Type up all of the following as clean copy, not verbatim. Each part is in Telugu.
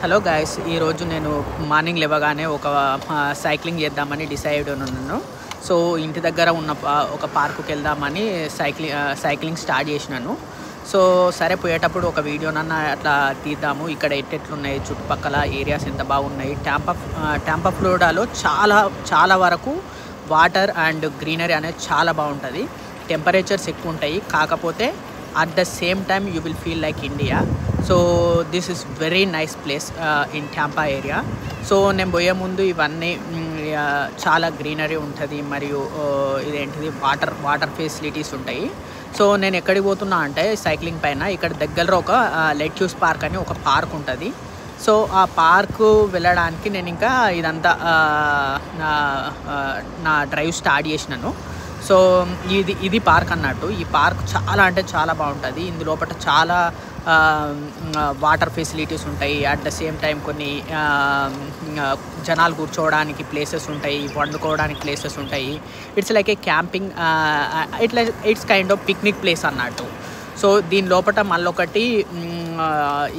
హలో గైస్, ఈరోజు నేను మార్నింగ్ లేవగానే ఒక సైక్లింగ్ చేద్దామని డిసైడ్ ఉన్నాను. సో ఇంటి దగ్గర ఉన్న ఒక పార్కుకి వెళ్దామని సైక్లింగ్ స్టార్ట్ చేసినాను. సో సరే, పోయేటప్పుడు ఒక వీడియోనన్నా అట్లా తీద్దాము, ఇక్కడ ఎట్లున్నాయి, చుట్టుపక్కల ఏరియాస్ ఎంత బాగున్నాయి. టాంపా ఫ్లోరిడాలో చాలా వరకు వాటర్ అండ్ గ్రీనరీ అనేది చాలా బాగుంటుంది. టెంపరేచర్స్ ఎక్కువ ఉంటాయి, కాకపోతే at the same time you will feel like India. So this is very nice place in Tampa area. So నేను పోయే ముందు ఇవన్నీ చాలా గ్రీనరీ ఉంటుంది, మరియు ఇదేంటిది వాటర్ ఫెసిలిటీస్ ఉంటాయి. సో నేను ఎక్కడికి పోతున్నా అంటే సైక్లింగ్ పైన, ఇక్కడ దగ్గరలో ఒక లెట్యూస్ పార్క్ అని ఒక పార్క్ ఉంటుంది. సో ఆ పార్కు వెళ్ళడానికి నేను ఇంకా ఇదంతా నా డ్రైవ్ స్టార్ట్ చేసినాను. సో ఇది పార్క్ అన్నట్టు. ఈ పార్క్ చాలా అంటే చాలా బాగుంటుంది. ఇందులోపల చాలా వాటర్ ఫెసిలిటీస్ ఉంటాయి. అట్ ద సేమ్ టైం కొన్ని జనాలు కూర్చోవడానికి ప్లేసెస్ ఉంటాయి, వండుకోవడానికి ప్లేసెస్ ఉంటాయి. It's like A camping, it's kind of picnic place అన్నట్టు. సో దీని లోపల మళ్ళొకటి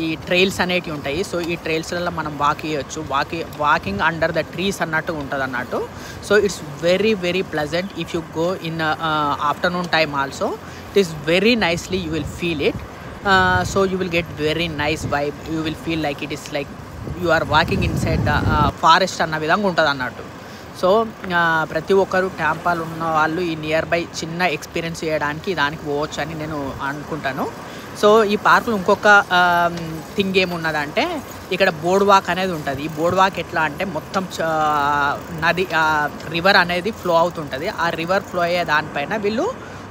ఈ ట్రైల్స్ అనేటివి ఉంటాయి. సో ఈ ట్రైల్స్లలో మనం వాక్ చేయొచ్చు, వాకింగ్ అండర్ ద ట్రీస్ అన్నట్టు ఉంటుంది అన్నట్టు. So it's very very pleasant if you go in afternoon time also. It is very nicely, you will feel it. So you will get very nice vibe. You will feel like it is like you are walking inside the forest అన్న విధంగా ఉంటుంది అన్నట్టు. సో ప్రతి ఒక్కరు టాంపాలు ఉన్న వాళ్ళు ఈ నియర్ బై చిన్న ఎక్స్పీరియన్స్ చేయడానికి దానికి పోవచ్చు అని నేను అనుకుంటాను. సో ఈ పార్కులో ఇంకొక థింగ్ ఏమున్నదంటే, ఇక్కడ బోర్డ్ వాక్ అనేది ఉంటుంది. ఈ బోర్డ్ వాక్ ఎట్లా అంటే మొత్తం నది, రివర్ అనేది ఫ్లో అవుతుంటుంది. ఆ రివర్ ఫ్లో అయ్యే దానిపైన వీళ్ళు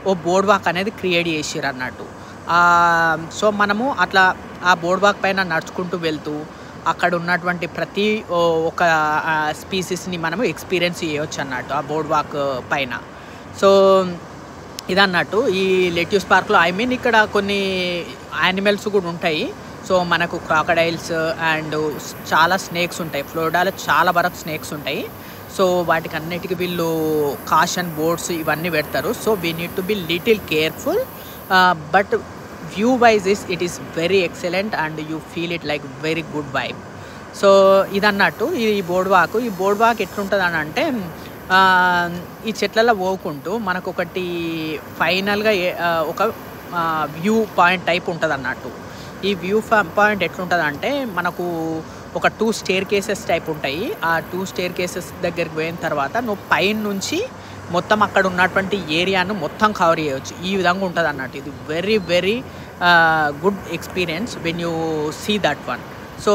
ఓ బోర్డ్ వాక్ అనేది క్రియేట్ చేసారు అన్నట్టు. సో మనము అట్లా ఆ బోర్డ్ వాక్ పైన నడుచుకుంటూ వెళ్తూ అక్కడ ఉన్నటువంటి ప్రతి ఒక స్పీసీస్ని మనము ఎక్స్పీరియన్స్ చేయవచ్చు అన్నట్టు ఆ బోర్డ్ వాక్ పైన. సో ఇదన్నట్టు ఈ లెట్యూస్ పార్క్లో. ఇక్కడ కొన్ని యానిమల్స్ కూడా ఉంటాయి. సో మనకు క్రాకడైల్స్ అండ్ చాలా స్నేక్స్ ఉంటాయి. ఫ్లోరిడాలో చాలా వరకు స్నేక్స్ ఉంటాయి. సో వాటికి అన్నిటికీ వీళ్ళు కాషన్ బోర్డ్స్ ఇవన్నీ పెడతారు. So we need to be little careful, but view wise it is very excellent and you feel it like very good vibe. So ఇదన్నట్టు ఈ బోర్డ్ వాక్ ఎట్లుంటుంది అని అంటే, ఈ చెట్లలో పోకుంటూ మనకు ఒకటి ఫైనల్గా ఒక వ్యూ పాయింట్ టైప్ ఉంటుంది అన్నట్టు. ఈ వ్యూ పాయింట్ ఎట్లుంటుంది అంటే, మనకు ఒక 2 స్టేర్ కేసెస్ టైప్ ఉంటాయి. ఆ 2 స్టేర్ కేసెస్ దగ్గరికి పోయిన తర్వాత నువ్వు పైన నుంచి మొత్తం అక్కడ ఉన్నటువంటి ఏరియాను మొత్తం కవర్ చేయవచ్చు. ఈ విధంగా ఉంటుంది అన్నట్టు. ఇది very very good experience when you see that one. So